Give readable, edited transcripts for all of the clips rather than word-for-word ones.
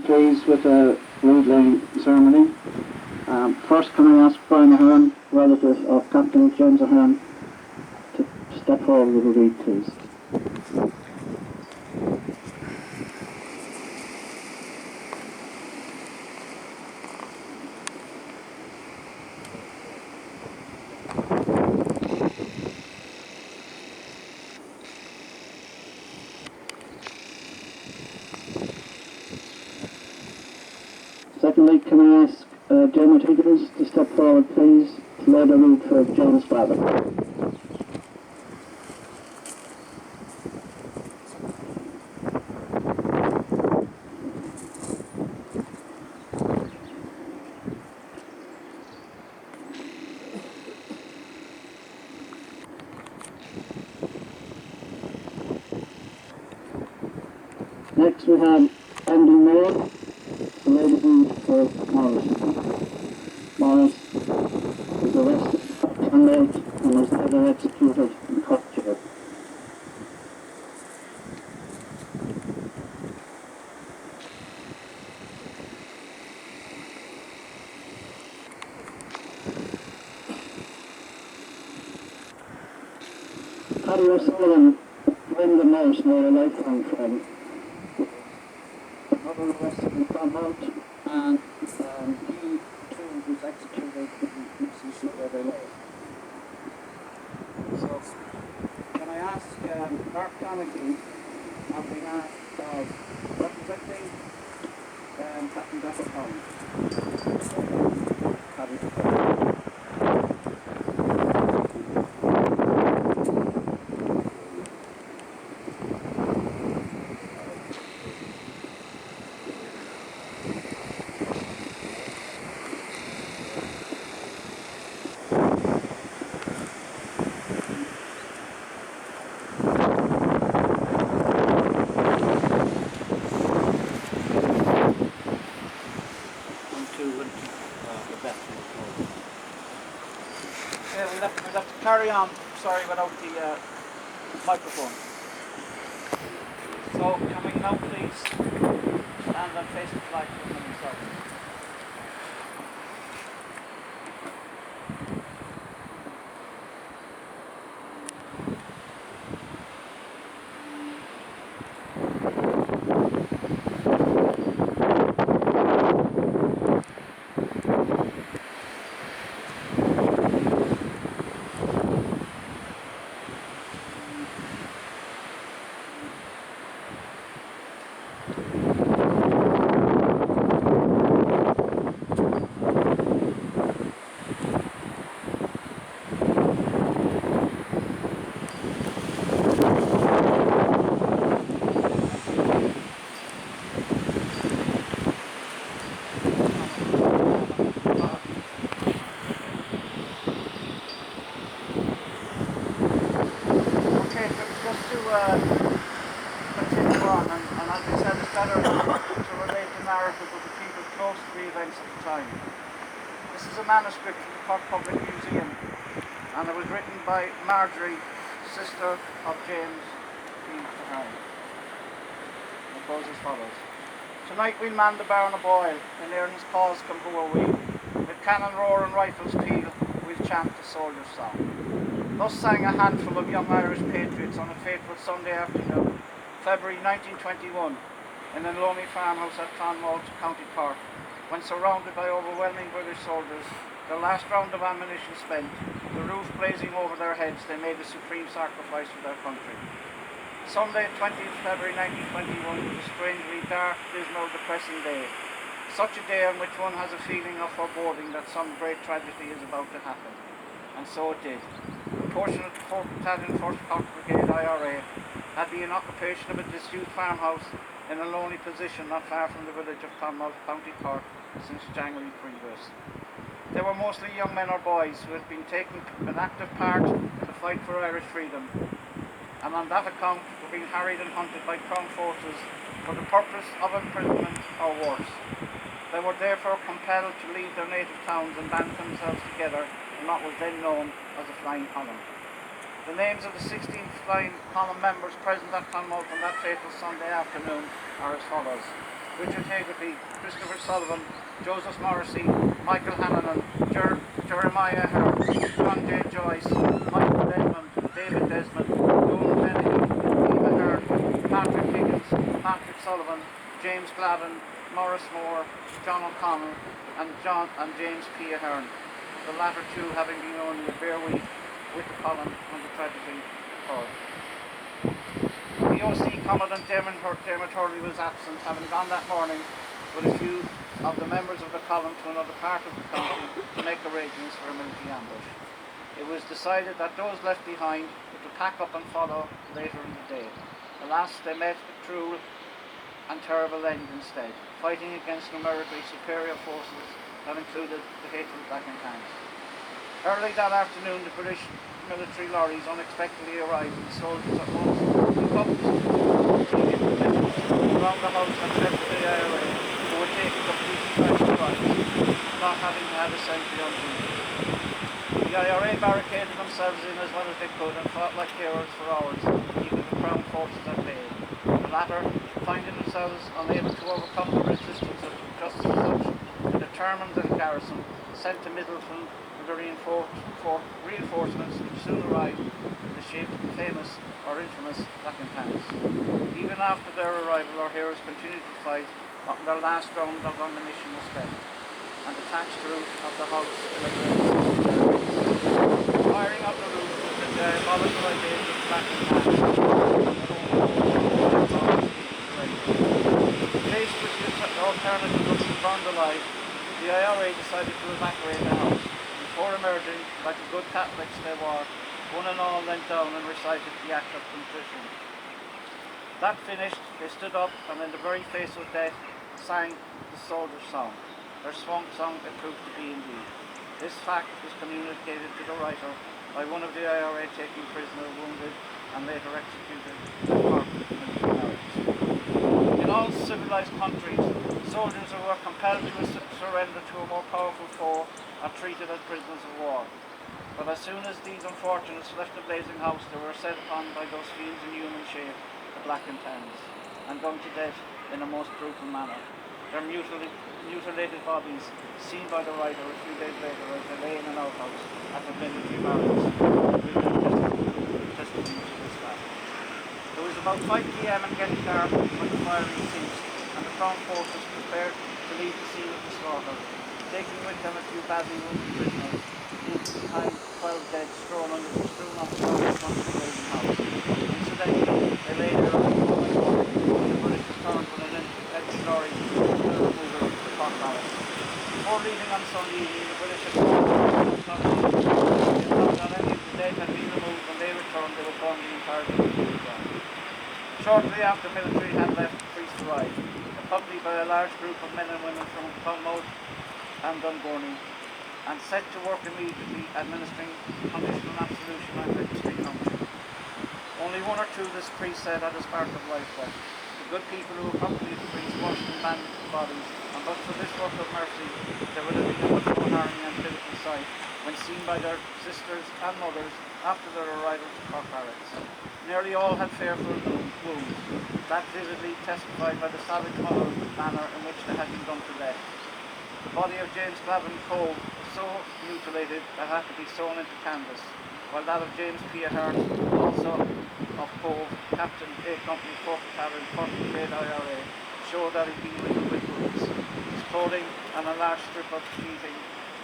please, with a read ceremony. First, can I ask Brian Ahern, relative of Captain James Ahern, to step forward with a read, please. Secondly, can I ask James Higgins to step forward, please, to lay the read for James Glavin. Next we have Andy Moore, to lay the read for Maurice. Maurice was arrested at Clonmult and was later executed in Cobh.20. O Sullivan, friend of Maurice Moore, a lifelong friend, another arrested in Clonmult, and he too was executed in Mississippi where they live. So, can I ask Mark Donaghy, on behalf of representing Captain Glavin. We'll have to carry on, sorry, without the microphone. So, can we now please stand and face the flag for the themselves? Continue on, and as we said, it's better to relate the narrative of the people close to the events at the time. This is a manuscript from the Cork Public Museum, and it was written by Marjorie, sister of James Ahern. It goes as follows. Tonight we'll man the barn of oil, in Erin's cause come we. With cannon roar and rifles peal, we'll chant the soldier's song. Thus sang a handful of young Irish patriots on a fateful Sunday afternoon, February 1921, in a lonely farmhouse at Clonmult, County Cork, when surrounded by overwhelming British soldiers, their last round of ammunition spent, the roof blazing over their heads, they made a supreme sacrifice for their country. Sunday, 20th February 1921, was a strangely dark, dismal, depressing day. Such a day on which one has a feeling of foreboding that some great tragedy is about to happen. And so it did. A portion of the 4th Battalion 1st Cork Brigade IRA had been in occupation of a disused farmhouse in a lonely position not far from the village of Clonmult, County Cork, since January previous. They were mostly young men or boys who had been taking an active part in the fight for Irish freedom, and on that account were being harried and hunted by Crown forces for the purpose of imprisonment or worse. They were therefore compelled to leave their native towns and band themselves together in what was then known as the Flying Column. The names of the 16th Flying Column members present at Clonmult on that fateful Sunday afternoon are as follows. Richard Haggerty, Christopher Sullivan, Joseph Morrissey, Michael Hannanan, Jeremiah Ahern, John J. Joyce, Michael Desmond, David Desmond, Donald Kennedy, James Ahern, Patrick Higgins, Patrick Sullivan, James Glavin, Maurice Moore, John O'Connell, and James P. Ahern, the latter two having been only a bare week with the column when the tragedy occurred. The OC Commandant Dermot Hurley was absent, having gone that morning with a few of the members of the column to another part of the country to make arrangements for a military ambush. It was decided that those left behind were to pack up and follow later in the day. Alas, they met a cruel and terrible end instead, fighting against numerically superior forces that included the hateful Black and Tans. Early that afternoon, the British military lorries unexpectedly arrived with soldiers at once took up around the house and left the IRA, who were taking completely fresh drives, not having had a sentry on duty. The IRA barricaded themselves in as well as they could and fought like heroes for hours, keeping the Crown forces at bay. The latter, finding themselves unable to overcome the resistance of just as such, the determined garrison sent to Middleton with the reinforcements which soon arrived in the shape of the famous or infamous Black and Tans. Even after their arrival, our heroes continued to fight until their last round of ammunition was spent, and the thatched roof of the house firing up the roof with the diabolical ideas of Black and Tans. Faced with the alternative of being burned alive, the IRA decided to evacuate the house. Before emerging, like the good Catholics they were, one and all leant down and recited the act of contrition. That finished, they stood up and in the very face of death sang the soldier's song. Their swan song it proved to be indeed. This fact was communicated to the writer by one of the IRA taking prisoner, wounded, and later executed as part of the military barracks. In all civilized countries, soldiers who were compelled to surrender to a more powerful foe are treated as prisoners of war. But as soon as these unfortunates left the blazing house, they were set upon by those fiends in human shape, the Black and Tans, and done to death in a most brutal manner. Their mutilated bodies seen by the writer a few days later as they lay in an outhouse at the military barracks. Testimony to this fact. It was about 5 p.m. and getting dark when the firing ceased, and the Crown forces prepared to leave the scene of the slaughter, taking with them a few badly wounded prisoners, behind 12 dead strewn on the ground in front of the blazing house. Incidentally, they lay there on the following morning when the British returned with an empty lorry to the removal of the Cork barracks. Before leaving on Sunday evening, the British had found that any of the dead had been removed. When they returned, they would burn the entire building to the ground. Shortly after the military had left, the priests arrived, accompanied by a large group of men and women from Clonmult and Dungourney, and set to work immediately administering conditional absolution and registry country. Only one or two, this priest said, had a spark of life left. The good people who accompanied the priest washed and bandaged the bodies, and but for this work of mercy, there would have been a much more harrowing and pitiful sight when seen by their sisters and mothers after their arrival to Cork barracks. Nearly all had fearful wounds, that vividly testified by the savage manner in which they had been done to death. The body of James Glavin Cobh was so mutilated that it had to be sewn into canvas, while that of James P. Ahern, also of Cobh, Captain A Company 4th Battalion, 1st Brigade IRA, showed that he'd been riddled with wounds. His clothing and a large strip of sheeting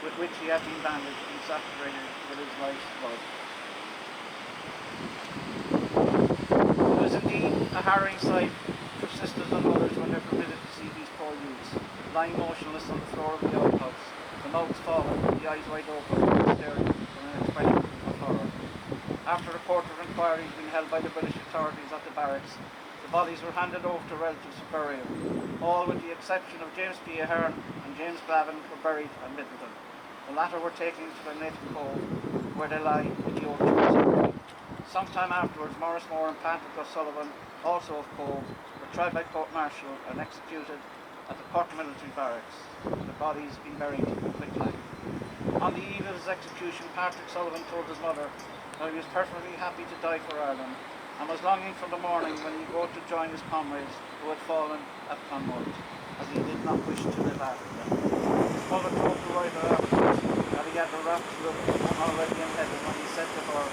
with which he had been bandaged and saturated with his life's blood. It was indeed a harrowing sight for sisters and mothers when they were permitted to see these poor youths, lying motionless on the floor of the outhouse, the mouths fallen, the eyes wide open, staring with an expression of horror. After a court of inquiry had been held by the British authorities at the barracks, the bodies were handed over to relatives for burial. All, with the exception of James P. Ahern and James Glavin, were buried at Middleton. The latter were taken to their native Cobh, where they lie in the old church. Sometime afterwards, Maurice Moore and Patrick O Sullivan, also of Cobh, were tried by court-martial and executed at the Cork military barracks, the bodies being buried in Wicklow. On the eve of his execution, Patrick Sullivan told his mother that he was perfectly happy to die for Ireland, and was longing for the morning when he would go to join his comrades who had fallen at Clonmult. not wish to live after them. His mother told the writer afterwards that he had the rapture of one already in heaven when he said to her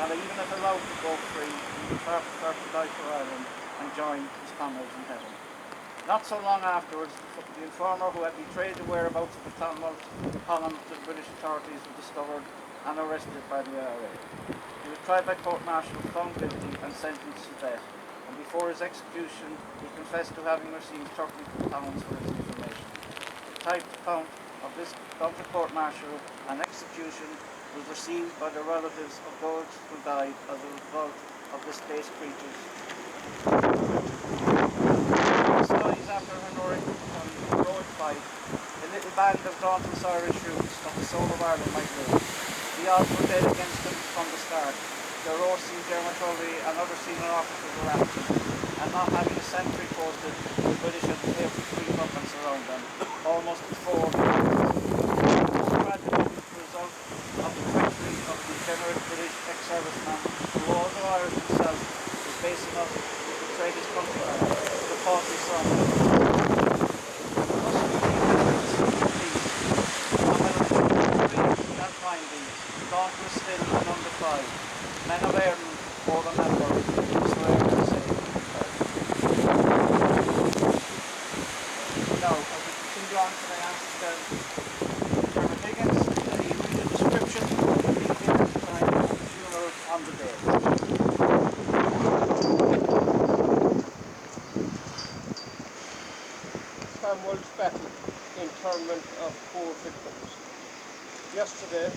that even if allowed to go free, he would far prefer to die for Ireland and join his comrades in heaven. Not so long afterwards, the informer who had betrayed the whereabouts of the Clonmult column to the British authorities was discovered and arrested by the IRA. He was tried by court-martial, found guilty and sentenced to death, and before his execution he confessed to having received £30 for his information. The typed account of this court-martial and execution was received by the relatives of those who died as a result of this base creature's stories after an heroic fight. A little band of dauntless Irish youths that the soul of Ireland might live. The odds were dead against them from the start. Their Rossy, Dermot Mulvey and other senior officers were absent, and not having a sentry posted, the British had able to creep up and surround them, almost before tragedy was the result of the treachery of the degenerate British ex-serviceman who, although Irish himself, was basing up to betray his countrymen, the paltry son. Dauntless still and undefied, men of Ahern more than ever, swear to say. Now, as we continue on, can I ask Chairman Higgins that he read the description of the meeting at the time of the funeral on the day. Clonmult's battle, interment of poor victims. Yesterday,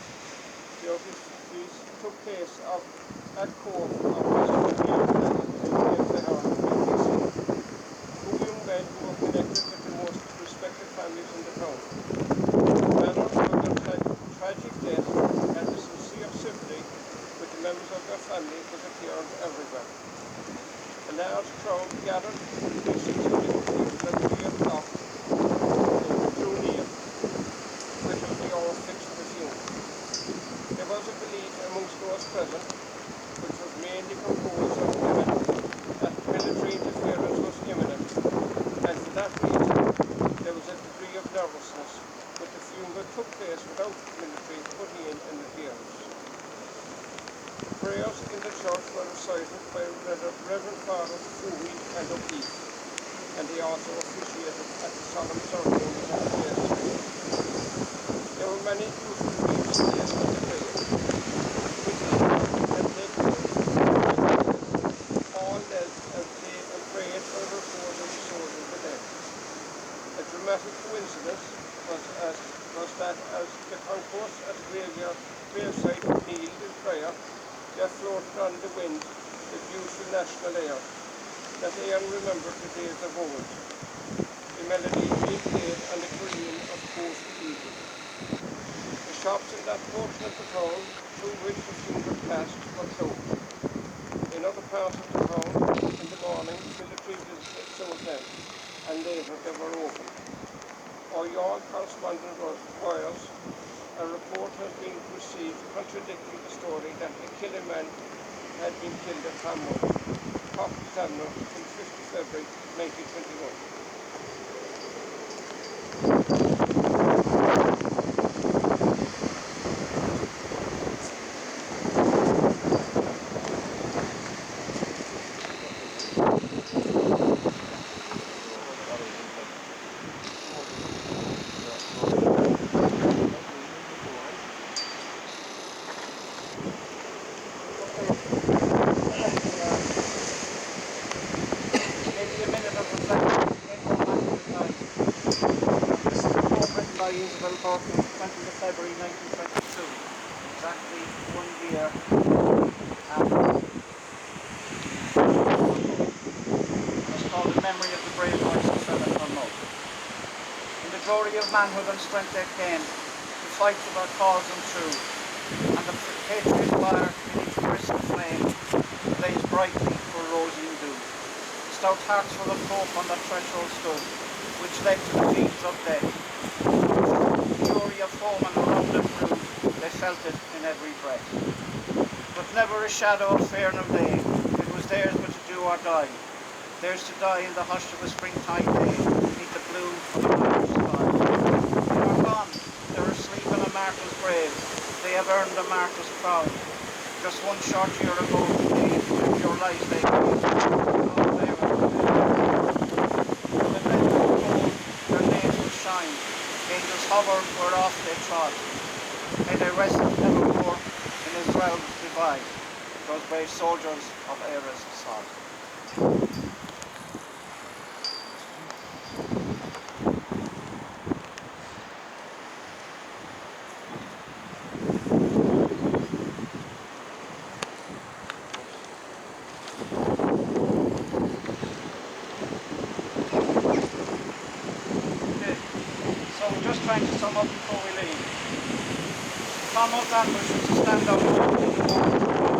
the obsequies took place at Cobh of James Ahern, two young men who were connected with the most respected families in the town. The manner of their tragic death and the sincere sympathy with the members of their family was apparent everywhere. A large crowd gathered in the precincts of the field at 3 o'clock drew near, waiting the hour fixed for funeral. There was a belief amongst those present, which was mainly composed of women, that military interference was imminent, and for that reason there was a degree of nervousness, but the funeral took place without military putting in interference. Prayers in the church were recited by Reverend Fathers Fooey and O'Keefe, and they also officiated at the solemn ceremonies of the place. There were many useful readings in the prayer, which had taken place. All knelt and prayed for the repose of the souls of the dead. A dramatic coincidence was that as the concourse at the graveside kneeled in prayer, there floated on the wind the beautiful national air, that Ahern remembered the days of old, the melody being played on the green of Cobh Cathedral. The shops in that portion of the town through which the funeral passed were closed. In other parts of the town, in the morning, military visitors sold them, and later they were open. Our York correspondent wires, a report has been received contradicting the story that the killing man had been killed at Clonmult, Cobh Examiner, on 5th February 1921. Isabel Cork on 20th of February 1922, exactly 1 year after. It's called In Memory of the Brave Boys who fell at Clonmult. In the glory of manhood and strength they came, to fight for their cause and true, and the patriot fire in each brisk flame blazed brightly for rosy and dew. Stout hearts full of hope on that threshold stood, which led to the fields of death. Of foemen around them grew, they felt it in every breath. But never a shadow of fear nor day, it was theirs but to do or die, theirs to die in the hush of a springtime day, beneath the blue of the martyr's sky. They are gone. They are asleep in a martyr's grave. They have earned a martyr's crown. Just one short year ago today, and your lives they gave. Their names will shine. Angels hover where oft they trod. May they rest evermore in his realms divine, those brave soldiers of Eira's sod. Trying to sum up before we leave. Clonmult ambush was a standout moment in the war.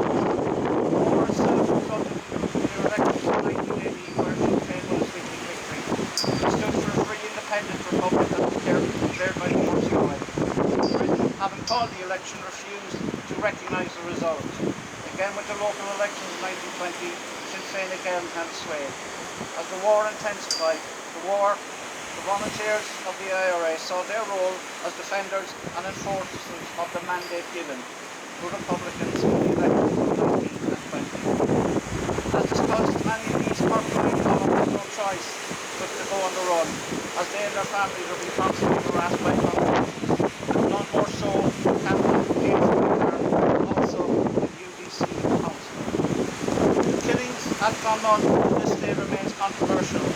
War itself resulted in the elections of 1980 where Sinn Féin won a sweeping victory. It stood for a free independent republic that was declared by the First Royal. Britain, having called the election, refused to recognise the result. Again with the local elections in 1920, Sinn Féin again held sway. As the war intensified, the volunteers of the IRA saw their role as defenders and enforcers of the mandate given to Republicans in the elections of 19 and 20. As discussed, many of these corporate columns had no choice but to go on the run, as they and their families were being constantly harassed by politicians. None more so than Captain James Ahern, also the UDC councillor. The killings at Clonmult to this day remains controversial,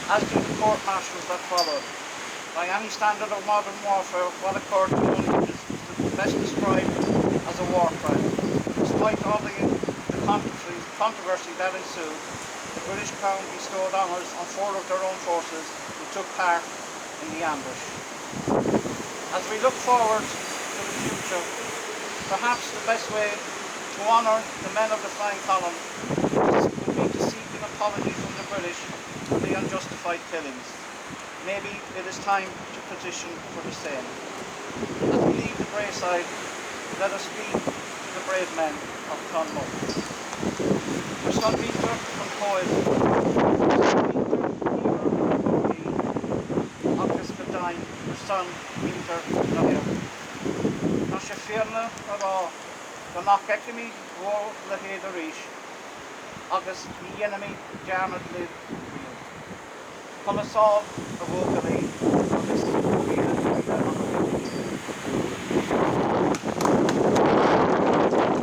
as do the court-martials that followed. By any standard of modern warfare, what occurred is best described as a war crime. Despite all the controversy that ensued, the British Crown bestowed honours on 4 of their own forces who took part in the ambush. As we look forward to the future, perhaps the best way to honour the men of the flying column would be to seek an apology from the British for the unjustified killings. Maybe it is time to petition for the same. As we leave the graveside, let us speak to the brave men of Clonmult. Your son Peter from Cobh. Agus Glavin, your son Peter Glavin. Tá sé fearna ará go nach ceicimi mhór le héad a ríis, agus ní dhéanamí dearmad libh riamh. Chuma sábh a bhógalí agus